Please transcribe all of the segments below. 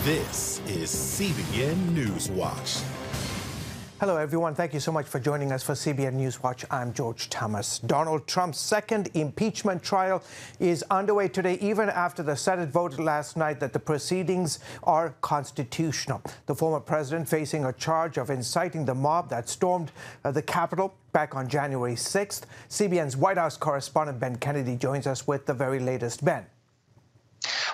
This is CBN NewsWatch. Hello, everyone. Thank you so much for joining us for CBN NewsWatch. I'm George Thomas. Donald Trump's second impeachment trial is underway today, even after the Senate voted last night that the proceedings are constitutional. The former president facing a charge of inciting the mob that stormed the Capitol back on January 6th. CBN's White House correspondent Ben Kennedy joins us with the very latest. Ben.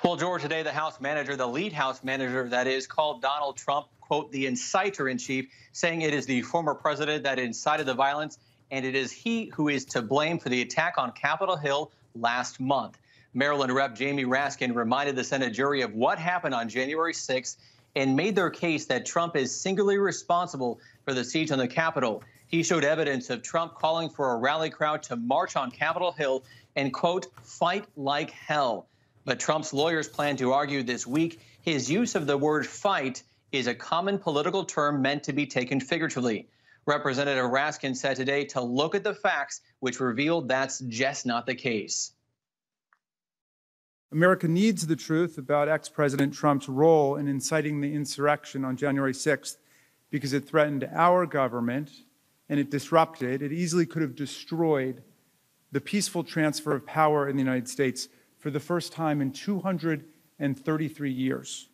Well, George, today the House manager, the lead House manager, that is, called Donald Trump, quote, the inciter-in-chief, saying it is the former president that incited the violence, and it is he who is to blame for the attack on Capitol Hill last month. Maryland Rep. Jamie Raskin reminded the Senate jury of what happened on January 6th and made their case that Trump is singularly responsible for the siege on the Capitol. He showed evidence of Trump calling for a rally crowd to march on Capitol Hill and, quote, fight like hell. But Trump's lawyers plan to argue this week his use of the word fight is a common political term meant to be taken figuratively. Representative Raskin said today to look at the facts, which revealed that's just not the case. America needs the truth about ex-President Trump's role in inciting the insurrection on January 6th because it threatened our government and it easily could have destroyed the peaceful transfer of power in the United States for the first time in 233 years.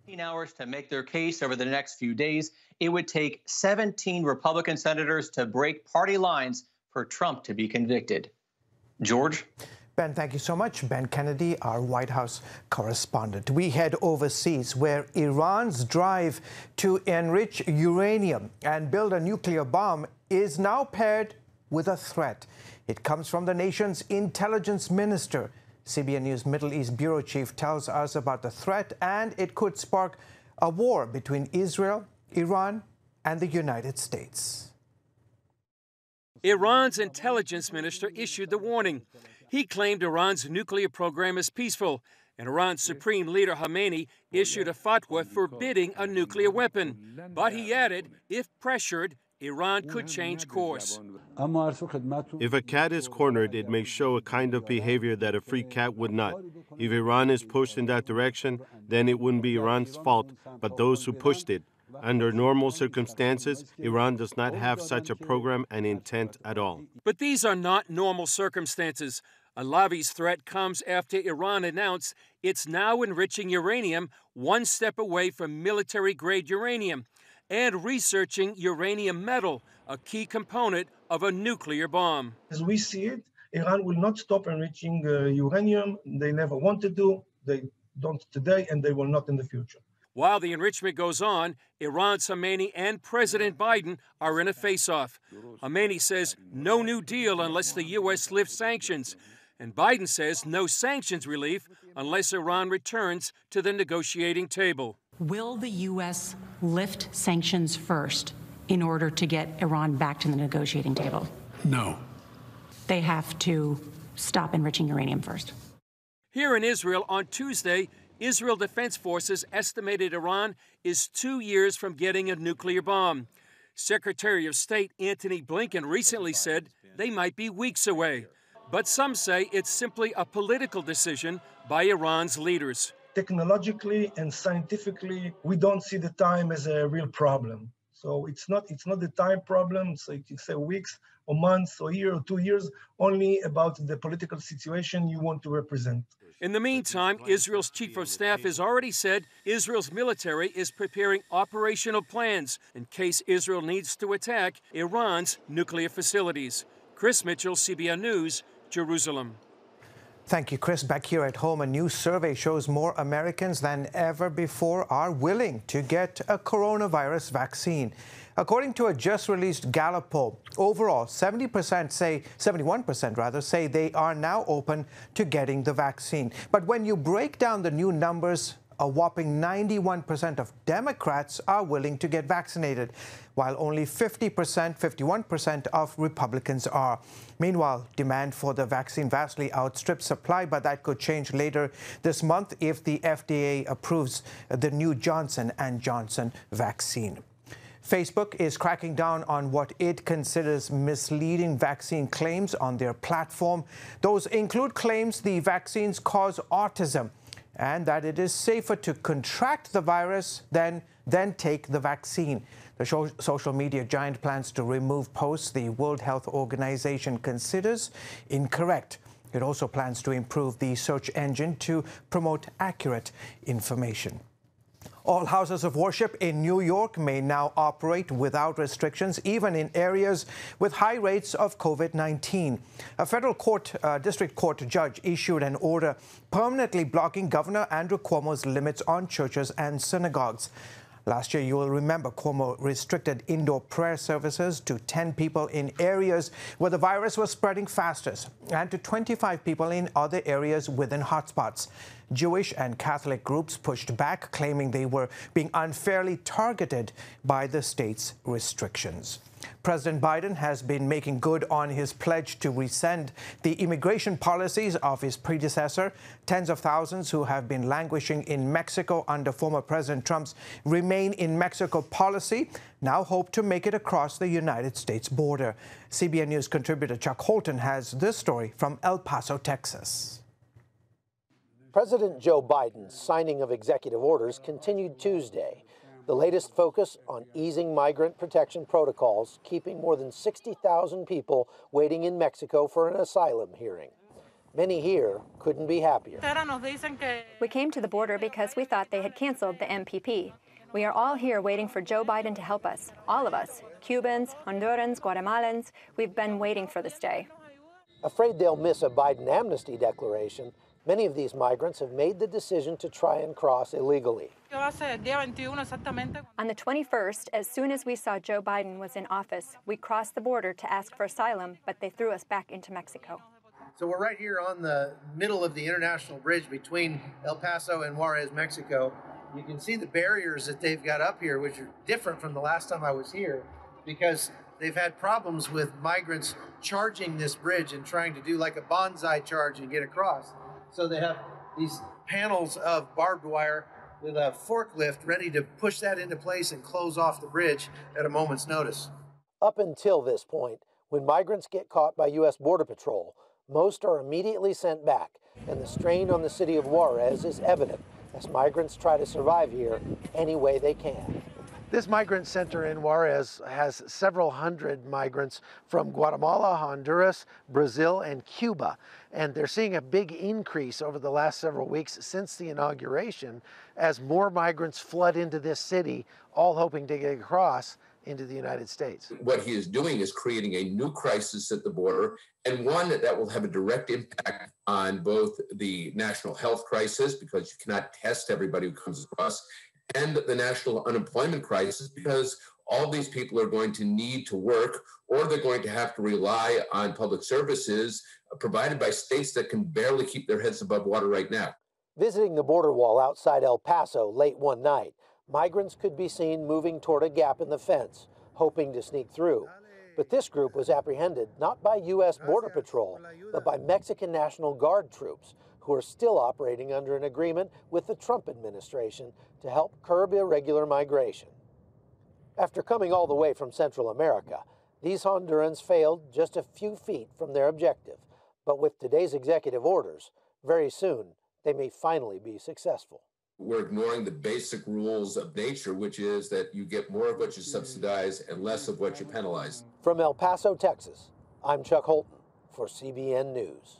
15 hours to make their case over the next few days. It would take 17 Republican senators to break party lines for Trump to be convicted. George? Ben, thank you so much. Ben Kennedy, our White House correspondent. We head overseas, where Iran's drive to enrich uranium and build a nuclear bomb is now paired with a threat. It comes from the nation's intelligence minister. CBN News Middle East Bureau Chief tells us about the threat, and it could spark a war between Israel, Iran, and the United States. Iran's intelligence minister issued the warning. He claimed Iran's nuclear program is peaceful, and Iran's supreme leader Khamenei issued a fatwa forbidding a nuclear weapon. But he added, if pressured, Iran could change course. If a cat is cornered, it may show a kind of behavior that a free cat would not. If Iran is pushed in that direction, then it wouldn't be Iran's fault, but those who pushed it. Under normal circumstances, Iran does not have such a program and intent at all. But these are not normal circumstances. Alavi's threat comes after Iran announced it's now enriching uranium one step away from military-grade uranium and researching uranium metal, a key component of a nuclear bomb. As we see it, Iran will not stop enriching uranium. They never wanted to. They don't today, and they will not in the future. While the enrichment goes on, Iran's Khamenei and President Biden are in a face-off. Khamenei says no new deal unless the U.S. lifts sanctions. And Biden says no sanctions relief unless Iran returns to the negotiating table. Will the U.S. lift sanctions first in order to get Iran back to the negotiating table? No. They have to stop enriching uranium first. Here in Israel on Tuesday, Israel Defense Forces estimated Iran is 2 years from getting a nuclear bomb. Secretary of State Antony Blinken recently said they might be weeks away. But some say it's simply a political decision by Iran's leaders. Technologically and scientifically, we don't see the time as a real problem. So it's not the time problem. So you can say weeks or months or a year or 2 years, only about the political situation you want to represent. In the meantime, Israel's chief of staff has already said Israel's military is preparing operational plans in case Israel needs to attack Iran's nuclear facilities. Chris Mitchell, CBN News, Jerusalem. Thank you, Chris. Back here at home, a new survey shows more Americans than ever before are willing to get a coronavirus vaccine. According to a just released Gallup poll, overall, 71% say they are now open to getting the vaccine. But when you break down the new numbers, a whopping 91% of Democrats are willing to get vaccinated, while only 51% of Republicans are. Meanwhile, demand for the vaccine vastly outstrips supply, but that could change later this month if the FDA approves the new Johnson & Johnson vaccine. Facebook is cracking down on what it considers misleading vaccine claims on their platform. Those include claims the vaccines cause autism and that it is safer to contract the virus than take the vaccine. The social media giant plans to remove posts the World Health Organization considers incorrect. It also plans to improve the search engine to promote accurate information. All houses of worship in New York may now operate without restrictions, even in areas with high rates of COVID-19. A federal district court judge issued an order permanently blocking Governor Andrew Cuomo's limits on churches and synagogues. Last year, you will remember, Cuomo restricted indoor prayer services to 10 people in areas where the virus was spreading fastest and to 25 people in other areas within hotspots. Jewish and Catholic groups pushed back, claiming they were being unfairly targeted by the state's restrictions. President Biden has been making good on his pledge to rescind the immigration policies of his predecessor. Tens of thousands who have been languishing in Mexico under former President Trump's Remain in Mexico policy now hope to make it across the United States border. CBN News contributor Chuck Holton has this story from El Paso, Texas. President Joe Biden's signing of executive orders continued Tuesday. The latest focus on easing migrant protection protocols, keeping more than 60,000 people waiting in Mexico for an asylum hearing. Many here couldn't be happier. We came to the border because we thought they had canceled the MPP. We are all here waiting for Joe Biden to help us. All of us, Cubans, Hondurans, Guatemalans, we've been waiting for this day. Afraid they'll miss a Biden amnesty declaration, many of these migrants have made the decision to try and cross illegally. On the 21st, as soon as we saw Joe Biden was in office, we crossed the border to ask for asylum, but they threw us back into Mexico. So we're right here on the middle of the international bridge between El Paso and Juarez, Mexico. You can see the barriers that they've got up here, which are different from the last time I was here, because they've had problems with migrants charging this bridge and trying to do like a bonsai charge and get across. So they have these panels of barbed wire with a forklift ready to push that into place and close off the bridge at a moment's notice. Up until this point, when migrants get caught by U.S. Border Patrol, most are immediately sent back, and the strain on the city of Juarez is evident as migrants try to survive here any way they can. This migrant center in Juarez has several hundred migrants from Guatemala, Honduras, Brazil, and Cuba. And they're seeing a big increase over the last several weeks since the inauguration as more migrants flood into this city, all hoping to get across into the United States. What he is doing is creating a new crisis at the border, and one that will have a direct impact on both the national health crisis, because you cannot test everybody who comes across, and the national unemployment crisis, because all these people are going to need to work, or they're going to have to rely on public services provided by states that can barely keep their heads above water right now. Visiting the border wall outside El Paso late one night, migrants could be seen moving toward a gap in the fence, hoping to sneak through. But this group was apprehended not by U.S. Border Patrol, but by Mexican National Guard troops, who are still operating under an agreement with the Trump administration to help curb irregular migration. After coming all the way from Central America, these Hondurans failed just a few feet from their objective. But with today's executive orders, very soon they may finally be successful. We're ignoring the basic rules of nature, which is that you get more of what you subsidize and less of what you penalize. From El Paso, Texas, I'm Chuck Holton for CBN News.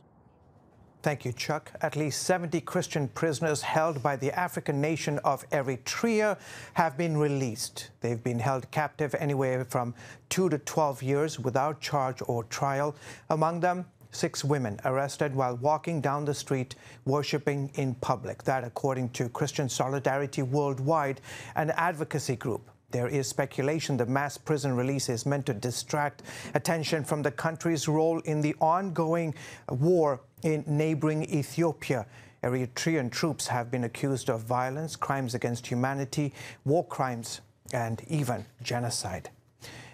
Thank you, Chuck. At least 70 Christian prisoners held by the African nation of Eritrea have been released. They've been held captive anywhere from 2 to 12 years without charge or trial. Among them, 6 women arrested while walking down the street worshiping in public. That, according to Christian Solidarity Worldwide, an advocacy group. There is speculation the mass prison release is meant to distract attention from the country's role in the ongoing war in neighboring Ethiopia. Eritrean troops have been accused of violence, crimes against humanity, war crimes, and even genocide.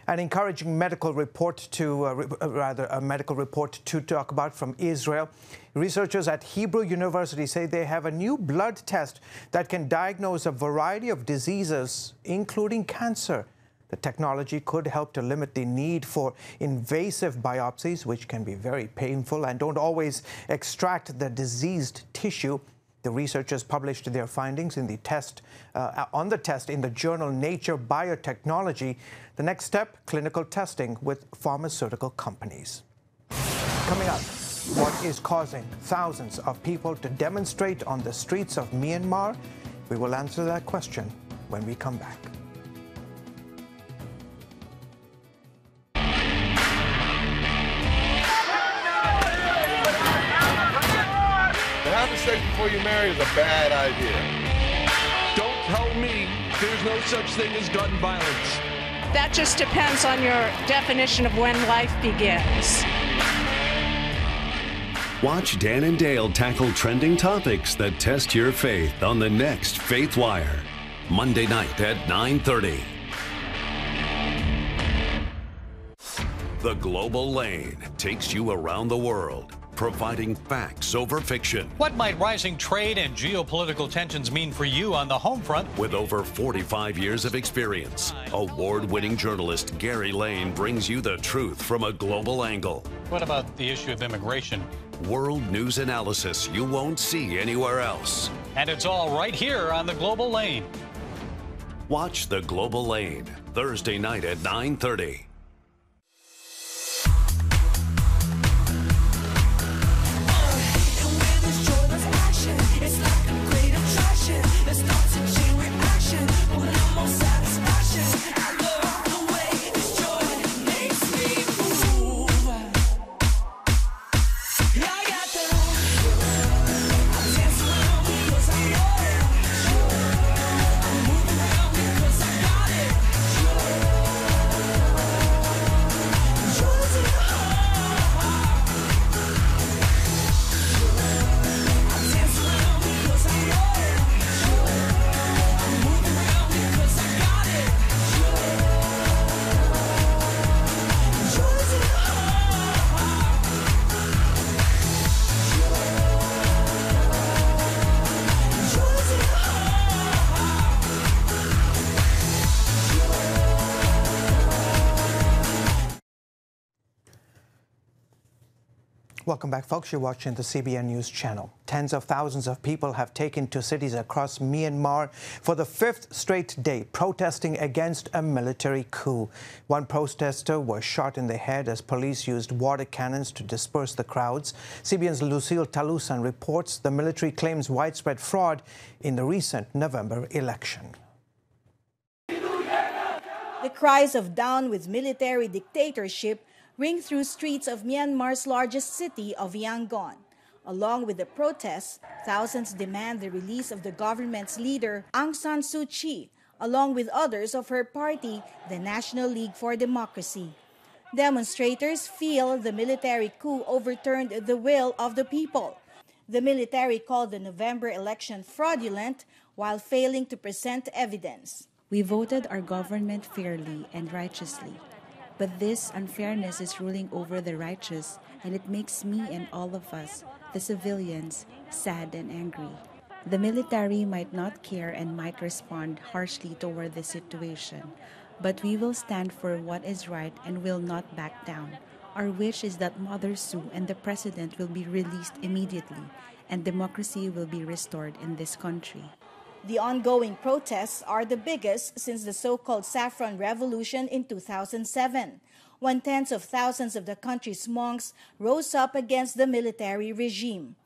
An encouraging medical report a medical report to talk about from Israel. Researchers at Hebrew University say they have a new blood test that can diagnose a variety of diseases, including cancer. The technology could help to limit the need for invasive biopsies, which can be very painful and don't always extract the diseased tissue. The researchers published their findings in the test in the journal Nature Biotechnology. The next step, clinical testing with pharmaceutical companies. Coming up, what is causing thousands of people to demonstrate on the streets of Myanmar? We will answer that question when we come back. To have sex before you marry is a bad idea. Don't tell me there's no such thing as gun violence. That just depends on your definition of when life begins. Watch Dan and Dale tackle trending topics that test your faith on the next Faith Wire, Monday night at 9:30. The Global Lane takes you around the world, providing facts over fiction. What might rising trade and geopolitical tensions mean for you on the home front? With over 45 years of experience, award-winning journalist Gary Lane brings you the truth from a global angle. What about the issue of immigration? World news analysis you won't see anywhere else. And it's all right here on the Global Lane. Watch The Global Lane, Thursday night at 9:30. Welcome back, folks. You're watching the CBN News Channel. Tens of thousands of people have taken to cities across Myanmar for the 5th straight day, protesting against a military coup. One protester was shot in the head as police used water cannons to disperse the crowds. CBN's Lucille Talusan reports the military claims widespread fraud in the recent November election. The cries of "down with military dictatorship" ring through streets of Myanmar's largest city of Yangon. Along with the protests, thousands demand the release of the government's leader, Aung San Suu Kyi, along with others of her party, the National League for Democracy. Demonstrators feel the military coup overturned the will of the people. The military called the November election fraudulent while failing to present evidence. We voted our government fairly and righteously. But this unfairness is ruling over the righteous, and it makes me and all of us, the civilians, sad and angry. The military might not care and might respond harshly toward the situation, but we will stand for what is right and will not back down. Our wish is that Mother Suu and the President will be released immediately, and democracy will be restored in this country. The ongoing protests are the biggest since the so-called Saffron Revolution in 2007, when tens of thousands of the country's monks rose up against the military regime.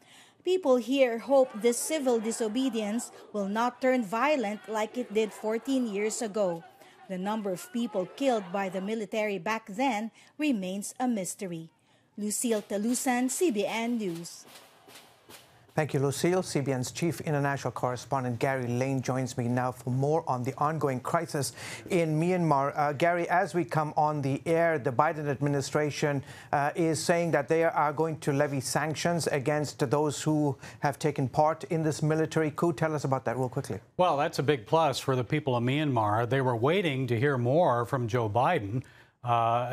People here hope this civil disobedience will not turn violent like it did 14 years ago. The number of people killed by the military back then remains a mystery. Lucille Talusan, CBN News. Thank you, Lucille. CBN's chief international correspondent Gary Lane joins me now for more on the ongoing crisis in Myanmar. Gary, as we come on the air, the Biden administration is saying that they are going to levy sanctions against those who have taken part in this military coup. Tell us about that real quickly. Well, that's a big plus for the people of Myanmar. They were waiting to hear more from Joe Biden.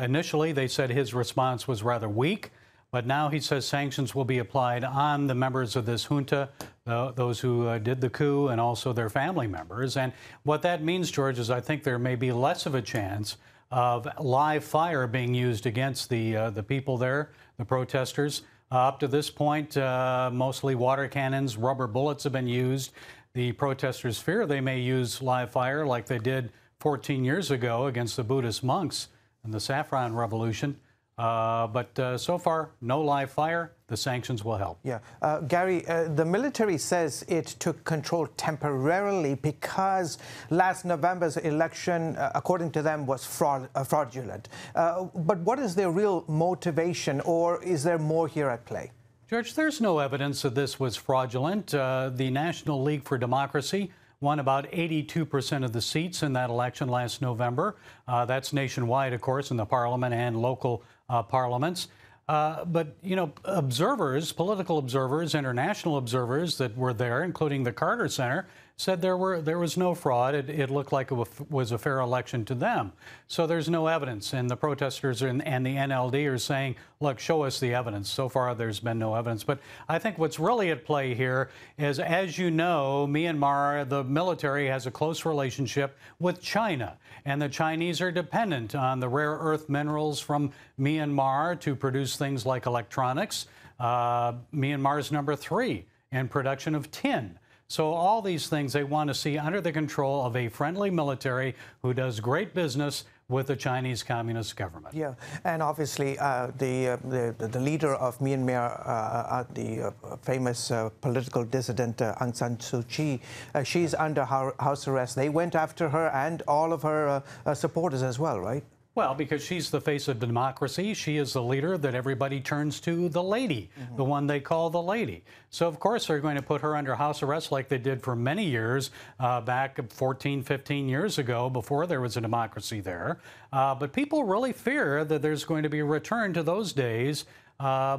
Initially, they said his response was rather weak. But now he says sanctions will be applied on the members of this junta those who did the coup and also their family members. And what that means, George, is I think there may be less of a chance of live fire being used against the people there, the protesters. Up to this point, mostly water cannons, rubber bullets have been used. The protesters fear they may use live fire like they did 14 years ago against the Buddhist monks in the Saffron Revolution. But so far, no live fire. The sanctions will help. Yeah. Gary, the military says it took control temporarily because last November's election, according to them, was fraudulent. But what is their real motivation, or is there more here at play? George, there's no evidence that this was fraudulent. The National League for Democracy won about 82% of the seats in that election last November. That's nationwide, of course, in the parliament and local parliaments. But, you know, observers, political observers, international observers that were there, including the Carter Center, said there was no fraud. It looked like it was a fair election to them. So there's no evidence. And the protesters and the NLD are saying, look, show us the evidence. So far, there's been no evidence. But I think what's really at play here is, as you know, Myanmar, the military, has a close relationship with China. And the Chinese are dependent on the rare earth minerals from Myanmar to produce things like electronics. Myanmar's number 3 in production of tin. So all these things they want to see under the control of a friendly military who does great business with the Chinese Communist government. Yeah, and obviously the leader of Myanmar, the famous political dissident Aung San Suu Kyi, she's under house arrest. They went after her and all of her supporters as well, right? Well, because she's the face of democracy. She is the leader that everybody turns to, the lady, the one they call the lady. So, of course, they're going to put her under house arrest like they did for many years, back 14, 15 years ago, before there was a democracy there. But people really fear that there's going to be a return to those days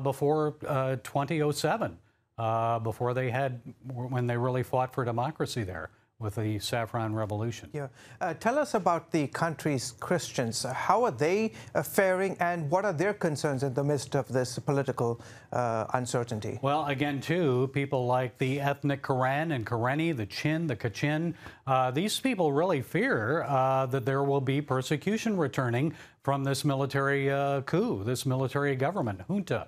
before 2007, before when they really fought for democracy there with the Saffron Revolution. Yeah. Tell us about the country's Christians. How are they faring, and what are their concerns in the midst of this political uncertainty? Well, again, too, people like the ethnic Karen and Karenni, the Chin, the Kachin, these people really fear that there will be persecution returning from this military coup, this military government, junta.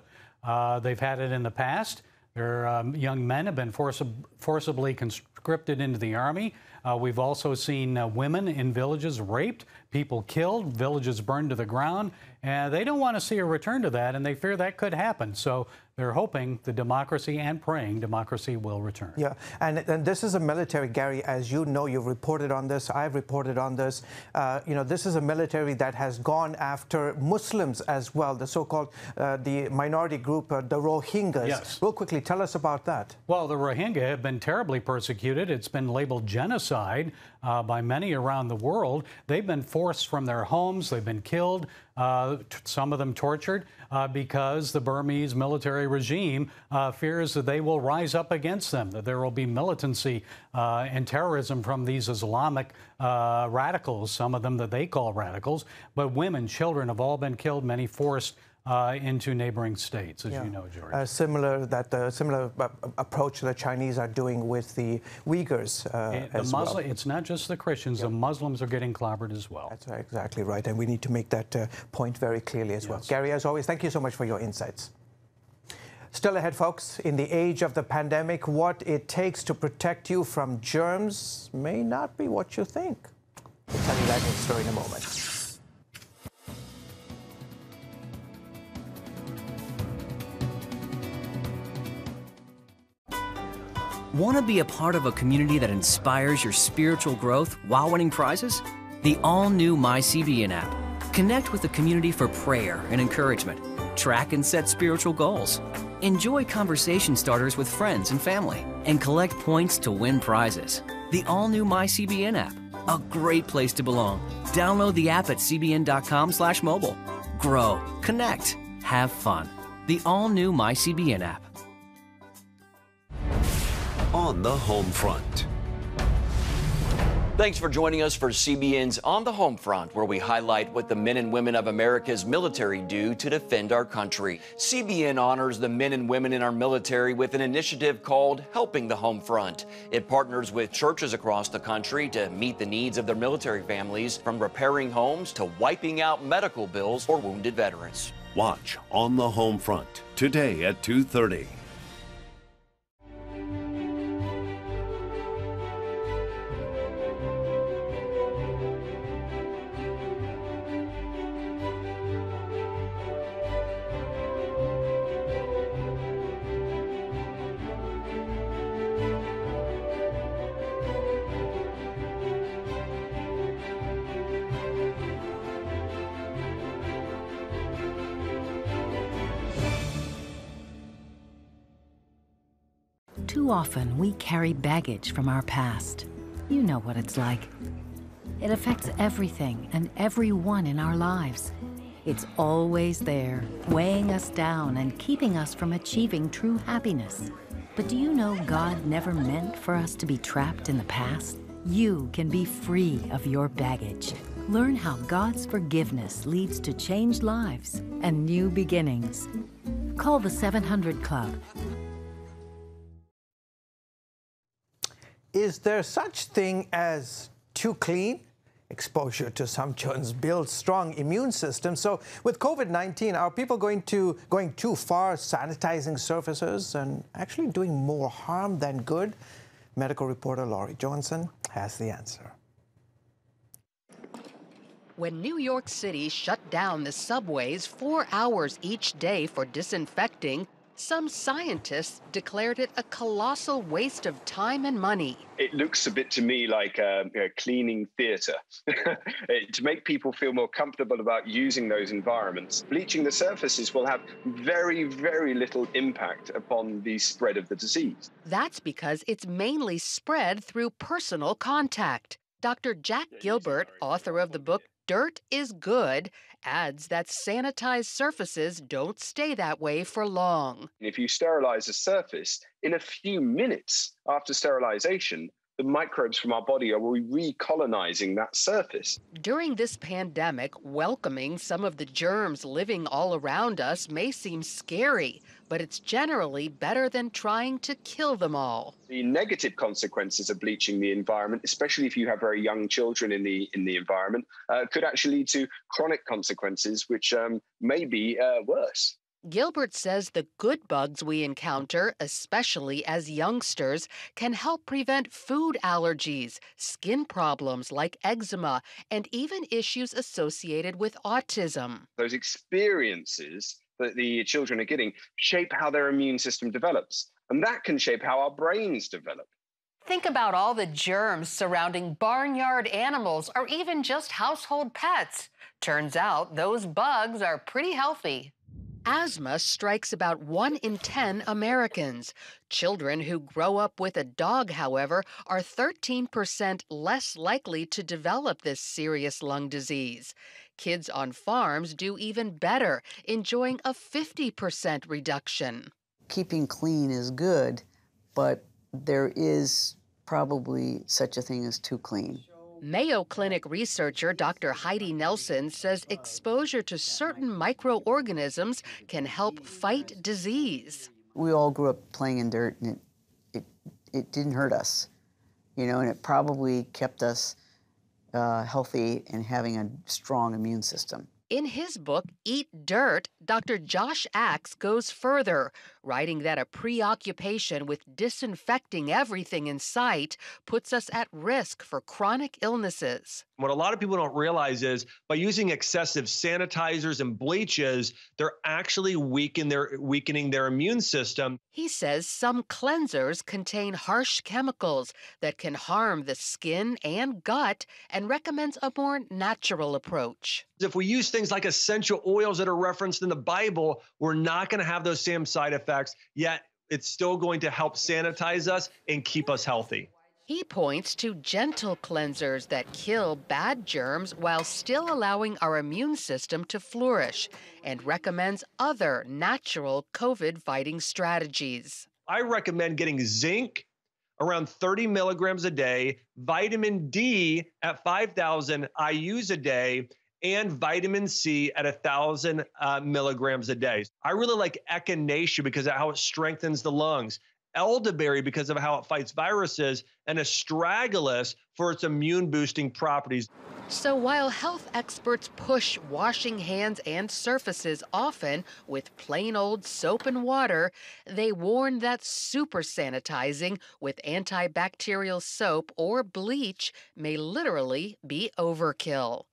They've had it in the past. Their young men have been forcibly conscripted into the army. We've also seen women in villages raped, people killed, villages burned to the ground. And they don't want to see a return to that, and they fear that could happen. So they're hoping the democracy and praying democracy will return. Yeah, and this is a military, Gary, as you know, you've reported on this, I've reported on this. You know, this is a military that has gone after Muslims as well, the so-called the minority group, the Rohingyas. Yes. Real quickly, tell us about that. Well, the Rohingya have been terribly persecuted. It's been labeled genocide by many around the world. They've been forced from their homes. They've been killed. Some of them tortured because the Burmese military regime fears that they will rise up against them, that there will be militancy and terrorism from these Islamic radicals, some of them that they call radicals. But women, children have all been killed, many forced into neighboring states, as you know, George. Similar approach the Chinese are doing with the Uyghurs as well. It's not just the Christians. The Muslims are getting clobbered as well. That's exactly right, and we need to make that point very clearly as well. Gary, as always, thank you so much for your insights. Still ahead, folks, in the age of the pandemic, what it takes to protect you from germs may not be what you think. We'll tell you that in story in a moment. Want to be a part of a community that inspires your spiritual growth while winning prizes? The all-new MyCBN app. Connect with the community for prayer and encouragement. Track and set spiritual goals. Enjoy conversation starters with friends and family. And collect points to win prizes. The all-new MyCBN app. A great place to belong. Download the app at cbn.com/mobile. Grow, connect, have fun. The all-new MyCBN app. On the home front. Thanks for joining us for CBN's On the Home Front, where we highlight what the men and women of America's military do to defend our country. CBN honors the men and women in our military with an initiative called Helping the Home Front. It partners with churches across the country to meet the needs of their military families, from repairing homes to wiping out medical bills for wounded veterans. Watch On the Home Front today at 2:30. Too often, we carry baggage from our past. You know what it's like. It affects everything and everyone in our lives. It's always there, weighing us down and keeping us from achieving true happiness. But do you know God never meant for us to be trapped in the past? You can be free of your baggage. Learn how God's forgiveness leads to changed lives and new beginnings. Call the 700 Club. Is there such thing as too clean? Exposure to some germs builds strong immune systems. So with COVID-19, are people going too far, sanitizing surfaces and actually doing more harm than good? Medical reporter Laurie Johnson has the answer. When New York City shut down the subways 4 hours each day for disinfecting, some scientists declared it a colossal waste of time and money. It looks a bit to me like a cleaning theatre. To make people feel more comfortable about using those environments, bleaching the surfaces will have very, very little impact upon the spread of the disease. That's because it's mainly spread through personal contact. Dr. Jack Gilbert, author of the book Dirt is Good, adds that sanitized surfaces don't stay that way for long. If you sterilize a surface, in a few minutes after sterilization, the microbes from our body are recolonizing that surface. During this pandemic, welcoming some of the germs living all around us may seem scary, but it's generally better than trying to kill them all. The negative consequences of bleaching the environment, especially if you have very young children in the environment, could actually lead to chronic consequences, which may be worse. Gilbert says the good bugs we encounter, especially as youngsters, can help prevent food allergies, skin problems like eczema, and even issues associated with autism. Those experiences that the children are getting shape how their immune system develops, and that can shape how our brains develop. Think about all the germs surrounding barnyard animals or even just household pets. Turns out those bugs are pretty healthy. Asthma strikes about 1 in 10 Americans. Children who grow up with a dog, however, are 13% less likely to develop this serious lung disease. Kids on farms do even better, enjoying a 50% reduction. Keeping clean is good, but there is probably such a thing as too clean. Mayo Clinic researcher Dr. Heidi Nelson says exposure to certain microorganisms can help fight disease. We all grew up playing in dirt, and it didn't hurt us, you know, and it probably kept us healthy and having a strong immune system. In his book, Eat Dirt, Dr. Josh Axe goes further, writing that a preoccupation with disinfecting everything in sight puts us at risk for chronic illnesses. What a lot of people don't realize is by using excessive sanitizers and bleaches, they're actually weakening their immune system. He says some cleansers contain harsh chemicals that can harm the skin and gut and recommends a more natural approach. If we use things like essential oils that are referenced in the Bible, we're not going to have those same side effects, yet it's still going to help sanitize us and keep us healthy. He points to gentle cleansers that kill bad germs while still allowing our immune system to flourish, and recommends other natural COVID-fighting strategies. I recommend getting zinc, around 30 milligrams a day, vitamin D at 5,000 IUs a day, and vitamin C at 1,000 milligrams a day. I really like echinacea because of how it strengthens the lungs, elderberry because of how it fights viruses, and astragalus for its immune-boosting properties. So while health experts push washing hands and surfaces often with plain old soap and water, they warn that super sanitizing with antibacterial soap or bleach may literally be overkill.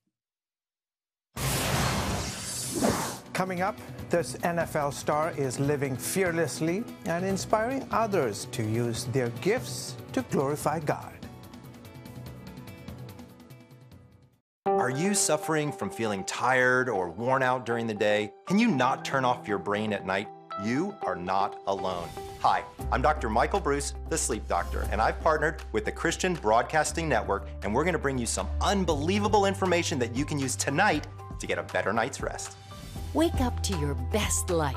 Coming up, this NFL star is living fearlessly and inspiring others to use their gifts to glorify God. Are you suffering from feeling tired or worn out during the day? Can you not turn off your brain at night? You are not alone. Hi, I'm Dr. Michael Bruce, the sleep doctor, and I've partnered with the Christian Broadcasting Network, and we're going to bring you some unbelievable information that you can use tonight to get a better night's rest. Wake up to your best life.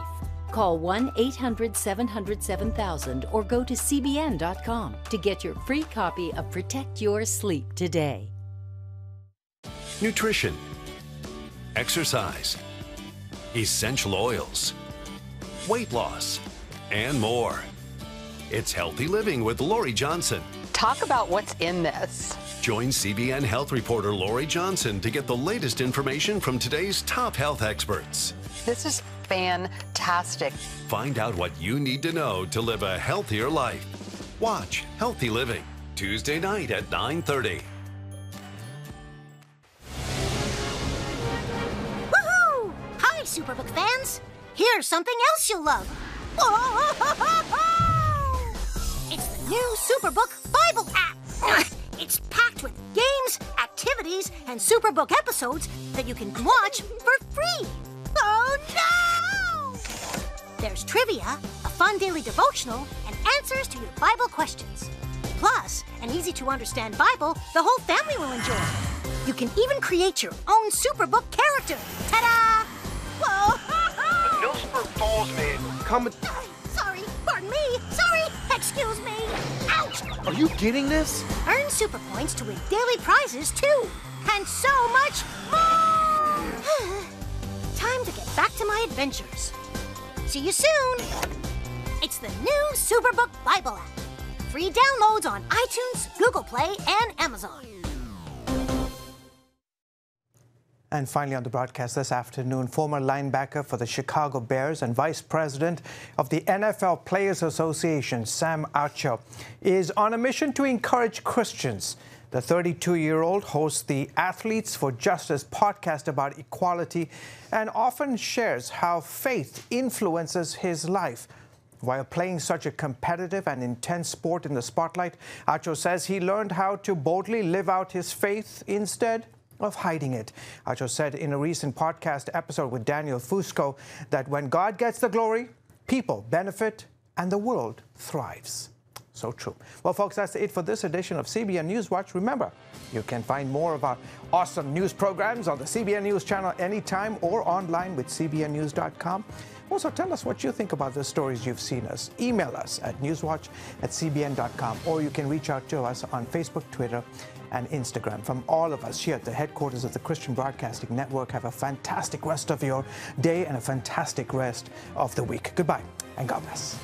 Call 1-800-700-7000 or go to CBN.com to get your free copy of Protect Your Sleep today. Nutrition, exercise, essential oils, weight loss, and more. It's Healthy Living with Laurie Johnson. Talk about what's in this. Join CBN health reporter Laurie Johnson to get the latest information from today's top health experts. This is fantastic. Find out what you need to know to live a healthier life. Watch Healthy Living, Tuesday night at 9:30. Woohoo! Hi, Superbook fans. Here's something else you'll love. It's the new Superbook Bible app. It's packed with games, activities, and Superbook episodes that you can watch for free. Oh, no! There's trivia, a fun daily devotional, and answers to your Bible questions. Plus, an easy-to-understand Bible the whole family will enjoy. You can even create your own Superbook character. Ta-da! Whoa! Millsburg Falls man, come. Sorry, pardon me. Sorry, excuse me. Ouch! Are you getting this? Earn super points to win daily prizes, too. And so much more! Time to get back to my adventures. See you soon. It's the new Superbook Bible app. Free downloads on iTunes, Google Play, and Amazon. And finally on the broadcast this afternoon, former linebacker for the Chicago Bears and vice president of the NFL Players Association, Sam Acho, is on a mission to encourage Christians. The 32-year-old hosts the Athletes for Justice podcast about equality and often shares how faith influences his life. While playing such a competitive and intense sport in the spotlight, Acho says he learned how to boldly live out his faith instead of hiding it. Acho said in a recent podcast episode with Daniel Fusco that when God gets the glory, people benefit and the world thrives. So true. Well, folks, that's it for this edition of CBN News Watch. Remember, you can find more of our awesome news programs on the CBN News Channel anytime or online with cbnnews.com. Also, tell us what you think about the stories you've seen us. Email us at newswatch@cbn.com, or you can reach out to us on Facebook, Twitter, and Instagram. From all of us here at the headquarters of the Christian Broadcasting Network, have a fantastic rest of your day and a fantastic rest of the week. Goodbye, and God bless.